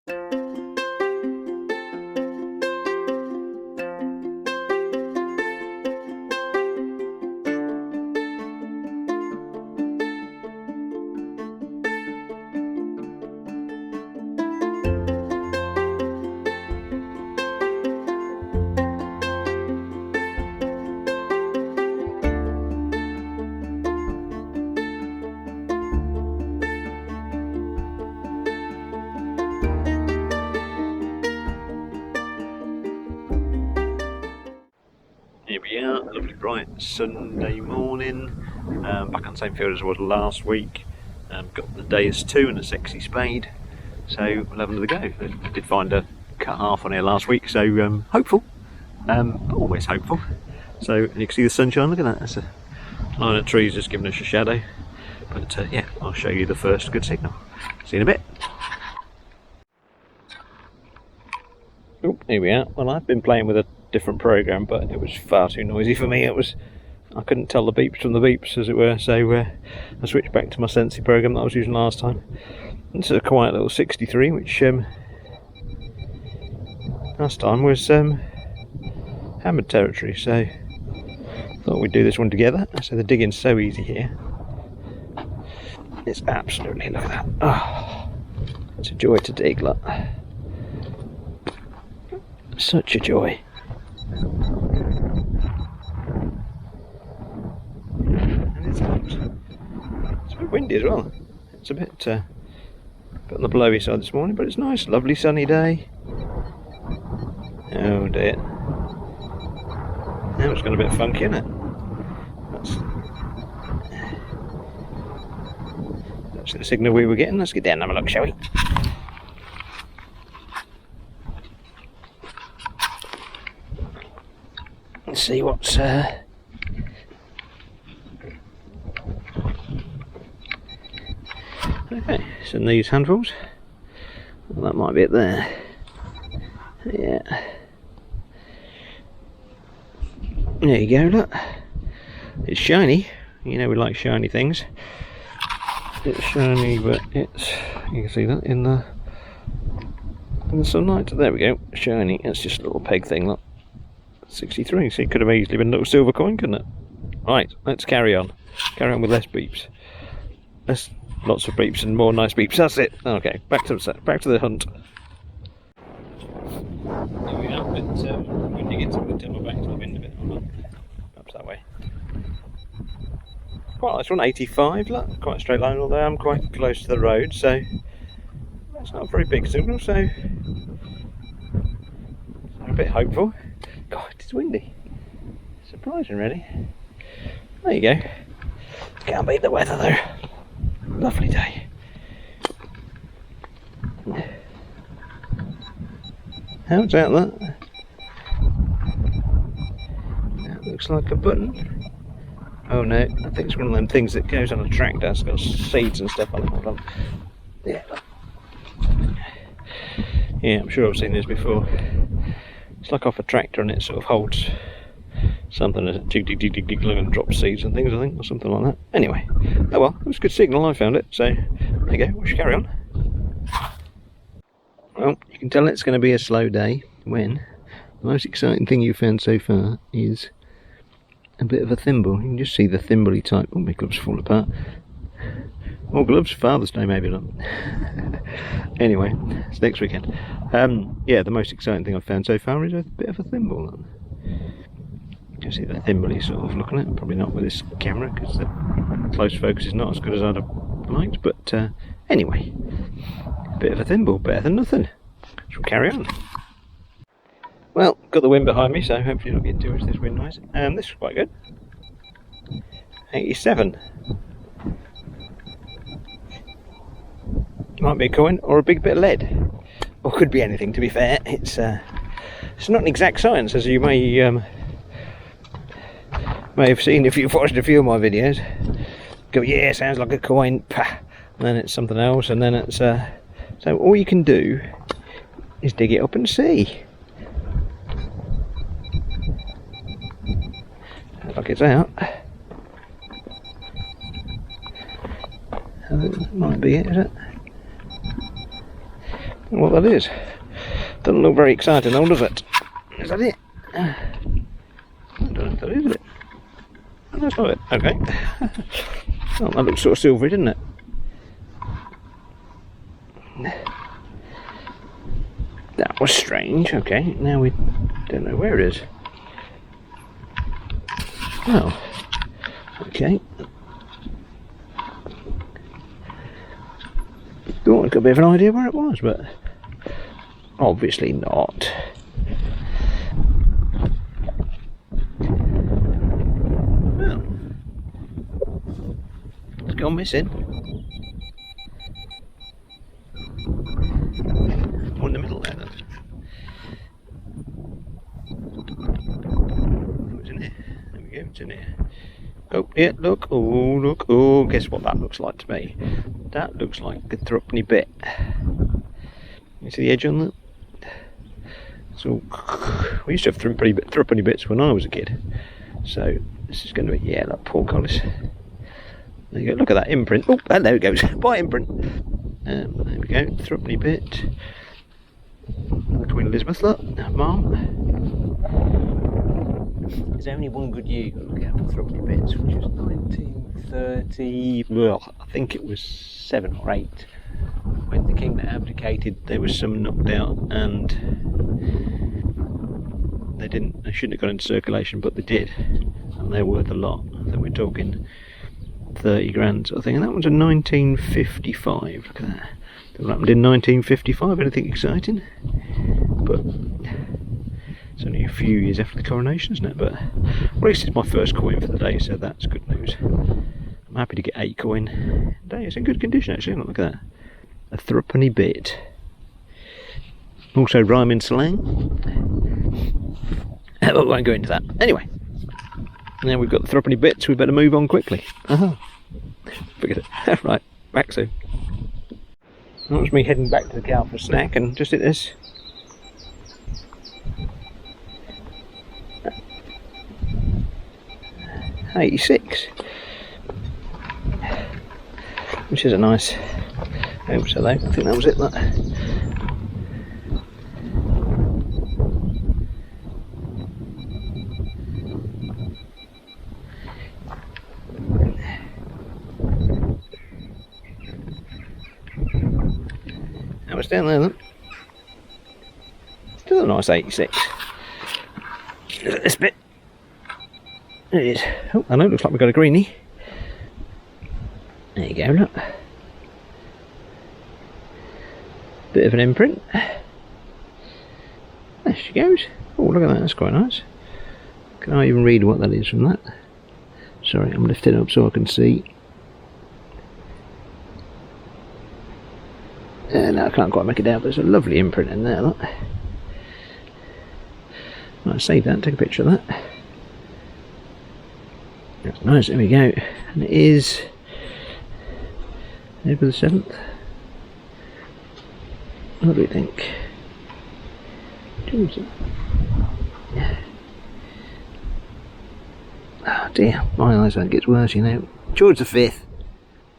Here we are, a lovely bright Sunday morning, back on the same field as I was last week. Got the Deus 2 and a sexy spade, so we'll have another go. I did find a cut half on here last week, so hopeful, always hopeful. So you can see the sunshine, look at that, that's a line of trees just giving us a shadow. But yeah, I'll show you the first good signal. See you in a bit. Oh, here we are. Well, I've been playing with a different program, but it was far too noisy for me. I couldn't tell the beeps from the beeps, as it were, so I switched back to my Sensi program that I was using last time. It's a quiet little 63, which last time was hammered territory, so thought we'd do this one together. So the digging's so easy here. It's absolutely, look at that. Oh, it's a joy to dig, look. Such a joy. And it's a bit windy as well. It's a bit on the blowy side this morning, but it's nice, lovely sunny day. Oh dear. Now it's gone a bit funky, isn't it? That's the signal we were getting. Let's get down and have a look, shall we? Let's see what's okay, so in these handfuls, well, that might be it there. Yeah, there you go, look, it's shiny. You know we like shiny things. It's shiny, but it's, you can see that in the sunlight. There we go, shiny. It's just a little peg thing, look. 63, so it could have easily been a little silver coin, couldn't it? Right, let's carry on. Carry on with less beeps. Lots of beeps and more nice beeps. That's it. Okay, back to the hunt. Here we are, but when you get to the turn my back to the wind a bit. Hold on. Perhaps that way. Quite nice one, 85. Look, quite a straight line. Although I'm quite close to the road, so that's not a very big signal. So I'm a bit hopeful. God, it's windy. Surprising, really. There you go. Can't beat the weather, though. Lovely day. How's that, look? That looks like a button. Oh no, I think it's one of them things that goes on a tractor. It's got seeds and stuff on it. Hold on. Yeah. Yeah, I'm sure I've seen this before. It's like off a tractor and it sort of holds something as it dig and drops seeds and things, I think, or something like that. Anyway, oh well, it was a good signal, I found it, so there you go, we should carry on. Well, you can tell it's going to be a slow day when the most exciting thing you've found so far is a bit of a thimble. You can just see the thimbley type. Oh, my gloves fall apart. More gloves, Father's Day maybe, look. Anyway, it's next weekend. Yeah, the most exciting thing I've found so far is a bit of a thimble. Look. You see the thimbley sort of looking at it. Probably not with this camera because the close focus is not as good as I'd have liked. But anyway, a bit of a thimble, better than nothing. Shall carry on. Well, got the wind behind me, so hopefully not getting too much of this wind noise. This is quite good. 87. Might be a coin or a big bit of lead, or could be anything. To be fair, it's not an exact science, as you may have seen if you've watched a few of my videos. Go, yeah, sounds like a coin. Pah. And then it's something else, and then it's so all you can do is dig it up and see. Sounds like it's out. That might be it, is it? what that is. Doesn't look very exciting though, does it? Is that it? I don't know if that is it. Oh, that's not it. Okay. Oh, that looks sort of silvery, didn't it? That was strange. Okay, now we don't know where it is. Oh. Okay. Thought I got a bit of an idea where it was, but obviously not. Well, it's gone missing. One in the middle there then. Oh, it's in here. There we go, it's in here. Oh, yeah, look, oh, look, oh, guess what that looks like to me? That looks like a threepenny bit. You see the edge on that? So, we used to have threepenny bits when I was a kid. So, this is going to be, yeah, like portcullis. There you go, look at that imprint. Oh, and there it goes, by imprint. There we go, threepenny bit. Another Queen Elizabeth, look, Mom. There's only one good year you've got to look out for threepenny bits, which was 1930, well, I think it was 7 or 8. When the king that abdicated, there was some knocked out, and they shouldn't have gone into circulation, but they did, and they're worth a lot. I think we're talking 30 grand sort of thing, and that was in 1955. Look at that. What happened in 1955? Anything exciting? But it's only a few years after the coronation, isn't it? But at least it's my first coin for the day, so that's good news. I'm happy to get 8 coin today. It's in good condition actually. Look at that. A threepenny bit. Also rhyming slang. But we won't go into that. Anyway, now we've got the threepenny bits, we better move on quickly. Forget it. Right, back soon. That was me heading back to the car for a snack, and just at this. 86, which is a nice home so though. I think that was it. That. That was down there then. Still a nice 86. Look at this bit. There it is. Oh, I know, looks like we've got a greenie. There you go, look. Bit of an imprint. There she goes. Oh, look at that, that's quite nice. Can I even read what that is from that? Sorry, I'm lifting it up so I can see. No, I can't quite make it out, but there's a lovely imprint in there, look. Might save that and take a picture of that. That's nice, there we go. And it is April the 7th. What do we think? Oh dear, my eyesight gets worse, you know. George the 5th.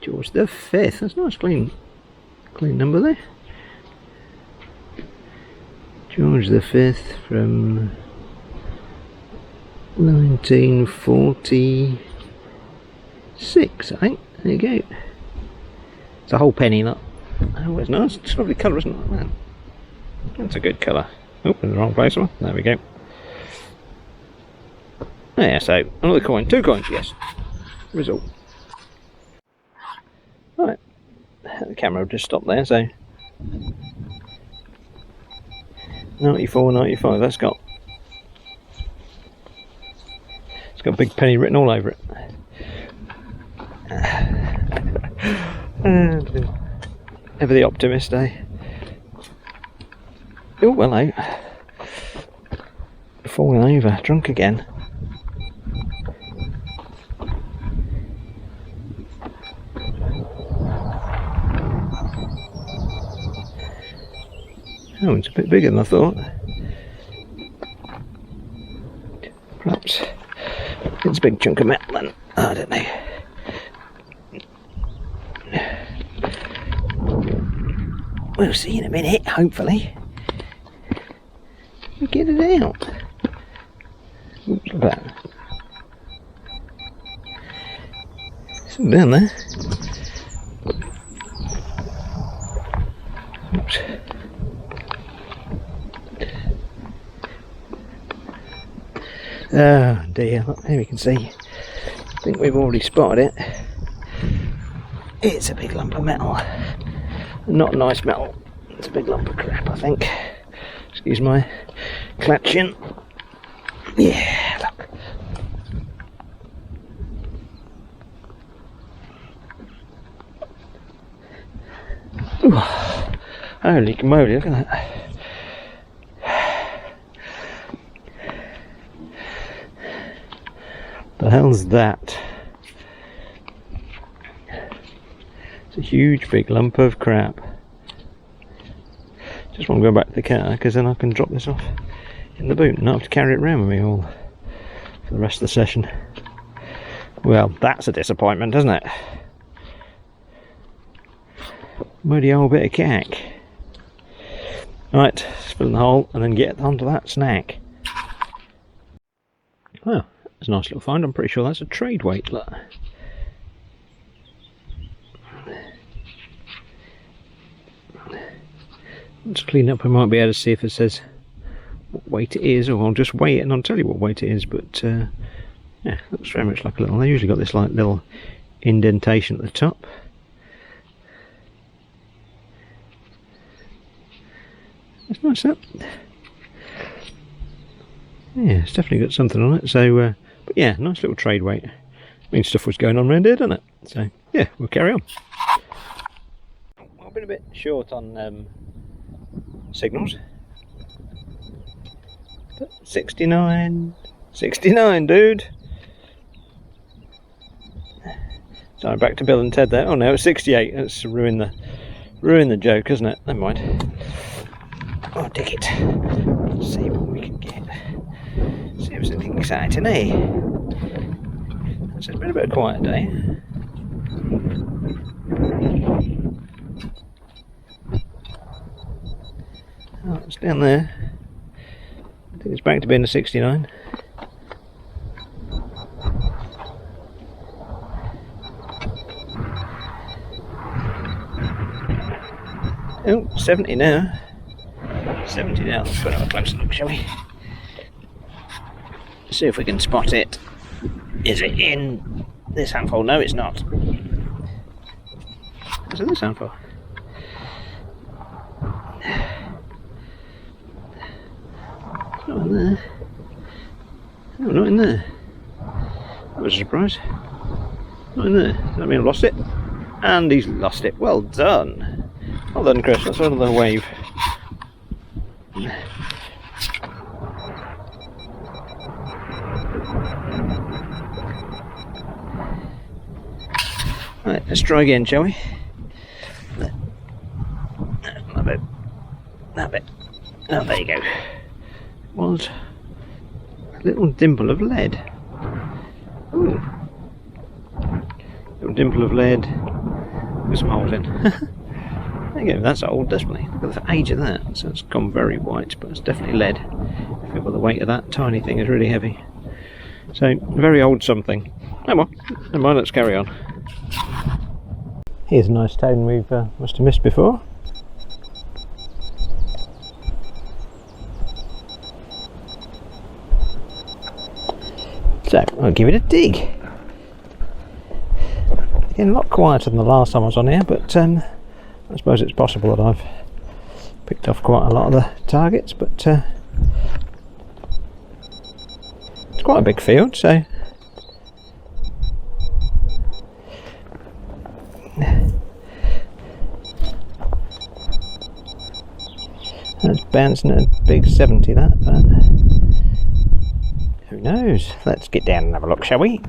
George the 5th. That's a nice clean number there. George the 5th from 1946, I think. There you go. It's a whole penny, look. Oh, it's nice. It's a lovely colour, isn't it, man? That's a good colour. Oh, in the wrong place. There we go. Yeah, so another coin. 2 coins, yes. Result. Right. The camera just stopped there, so 94, 95. It's got a big penny written all over it. Ever the optimist, eh? Oh, hello. Falling over, drunk again. Oh, it's a bit bigger than I thought. Perhaps it's a big chunk of metal then. I don't know. we'll see in a minute, hopefully. We'll get it out. Oops, look at that. Something down there. Oops. Oh dear, look, there we can see. I think we've already spotted it. It's a big lump of metal. Not a nice metal. It's a big lump of crap, I think. Excuse my clutching. Yeah, look. Ooh. Holy moly, look at that. The hell's that? It's a huge big lump of crap. Just want to go back to the car because then I can drop this off in the boot and not have to carry it around with me all for the rest of the session. Well, that's a disappointment, isn't it? Muddy old bit of cack. Right, fill in the hole and then get onto that snack. Well, that's a nice little find. I'm pretty sure that's a trade weight. Look. Let's clean up. I might be able to see if it says what weight it is, or I'll just weigh it and I'll tell you what weight it is. But yeah, looks very much like a little. They usually got this like little indentation at the top. That's nice, that. Yeah, it's definitely got something on it. So, but yeah, nice little trade weight. Means stuff was going on around here, doesn't it? So yeah, we'll carry on. I've been a bit short on signals. But 69, dude. Sorry, back to Bill and Ted there. Oh no, it's 68. That's ruin the joke, isn't it? Never mind. Oh, dig it. Let's see what we can get. See if there's anything exciting, eh? So it's been a bit of a quiet day. Oh, it's down there. I think it's back to being a 69. Oh, 70 now. 70 now. Let's have a closer look, shall we? See if we can spot it. Is it in this handful? No, it's not. What's in this handful? It's not in there. Oh, not in there. That was a surprise. Not in there. Does that mean I've lost it? And he's lost it. Well done. Well done, Chris. That's another wave. Right, let's try again, shall we? That bit. That bit. Oh, there you go. It was a little dimple of lead. Ooh. Little dimple of lead with some holes in. There you go, that's old, definitely. Look at the age of that. So it's gone very white, but it's definitely lead. I feel the weight of that tiny thing is really heavy. So, very old something. Oh well, never mind, let's carry on. Here's a nice stone we've must have missed before. So, I'll give it a dig. Again, a lot quieter than the last time I was on here, but I suppose it's possible that I've picked off quite a lot of the targets, but it's quite a big field, so that's bouncing at a big 70, that, but who knows? Let's get down and have a look, shall we?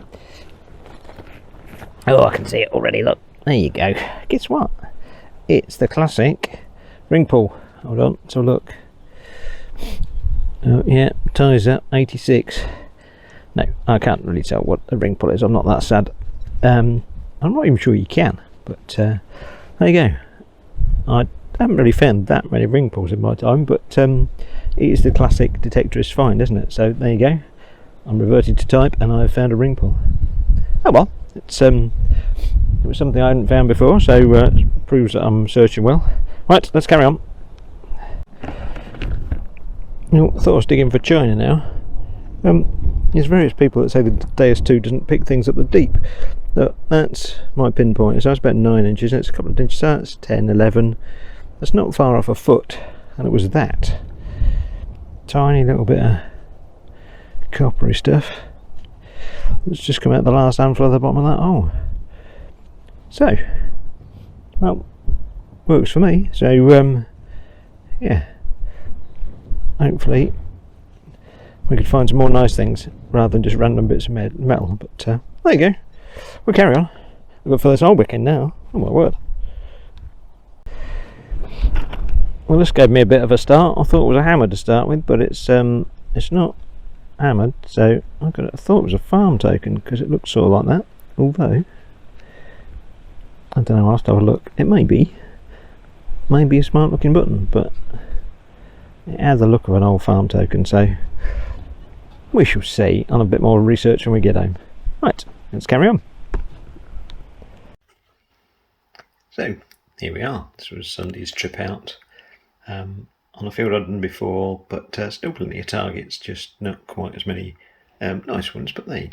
Oh, I can see it already, look. There you go. Guess what? It's the classic ring pull. Hold on, so look. Oh yeah, ties up, 86. No, I can't really tell what the ring pull is. I'm not that sad. I'm not even sure you can, but there you go. I I haven't really found that many ring pulls in my time, but it is the classic detectorist find, isn't it? So there you go. I'm reverting to type, and I've found a ring pull. Oh well, it was something I hadn't found before, so it proves that I'm searching well. Right, let's carry on. I thought I was digging for China now. There's various people that say the Deus 2 doesn't pick things up the deep. That's my pinpoint. So that's about 9 inches, and it's a couple of inches. So that's 10, 11. That's not far off a foot, and it was that tiny little bit of coppery stuff. Let's just come out the last handful at the bottom of that hole. So, well, works for me. So, yeah. Hopefully we could find some more nice things rather than just random bits of metal. But there you go. We'll carry on. I've got first hole weekend now. Oh my word. Well, this gave me a bit of a start. I thought it was a hammer to start with, but it's not hammered. So I thought it was a farm token because it looks sort of like that. Although I don't know. I'll have to have a look. It may be a smart looking button, but it has the look of an old farm token, so we shall see on a bit more research when we get home. Right, let's carry on. So, here we are. This was Sunday's trip out on a field I'd done before, but still plenty of targets, just not quite as many nice ones, but there you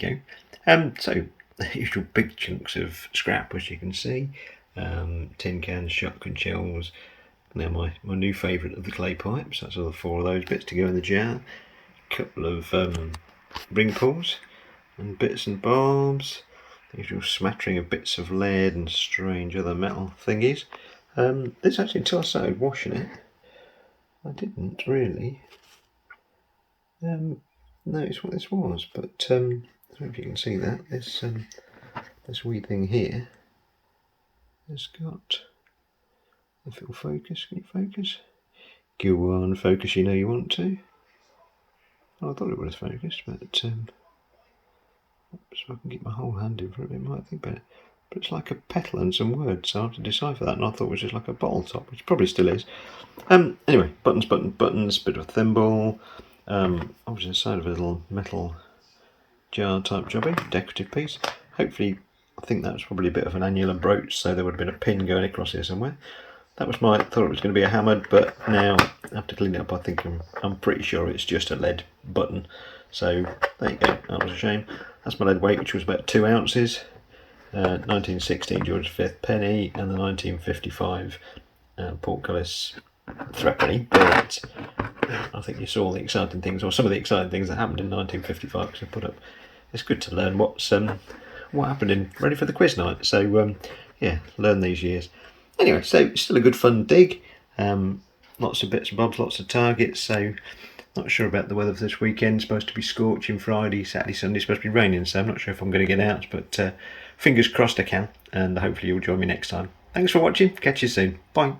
go. So, the usual big chunks of scrap, as you can see. Tin cans, shotgun shells. Now my new favourite of the clay pipes, that's all the 4 of those bits to go in the jar. A couple of ring pulls and bits and bobs. The usual smattering of bits of lead and strange other metal thingies. This actually, until I started washing it, I didn't really notice what this was, but I don't know if you can see that. This wee thing here has got, if it'll focus, can you focus? Go on, focus, you know you want to. Oh, I thought it would have focused, but so I can get my whole hand in for it, might think better. But it's like a petal and some words, so I have to decipher that, and I thought it was just like a bottle top, which probably still is. Anyway, buttons, bit of a thimble, obviously inside of a little metal jar type jobby, decorative piece. Hopefully, I think that was probably a bit of an annular brooch, so there would have been a pin going across here somewhere. That was thought it was going to be a hammered, but now after cleaning it up, I think I'm pretty sure it's just a lead button. So there you go. That was a shame. That's my lead weight, which was about 2 ounces. 1916 George V penny and the 1955 portcullis threepenny. But I think you saw all the exciting things, or some of the exciting things that happened in 1955. Because I put up. It's good to learn what happened ready for the quiz night. So yeah, learn these years. Anyway, so it's still a good fun dig. Lots of bits and bobs, lots of targets. So not sure about the weather for this weekend. Supposed to be scorching Friday, Saturday, Sunday. Supposed to be raining, so I'm not sure if I'm going to get out. But fingers crossed I can, and hopefully you'll join me next time. Thanks for watching. Catch you soon. Bye.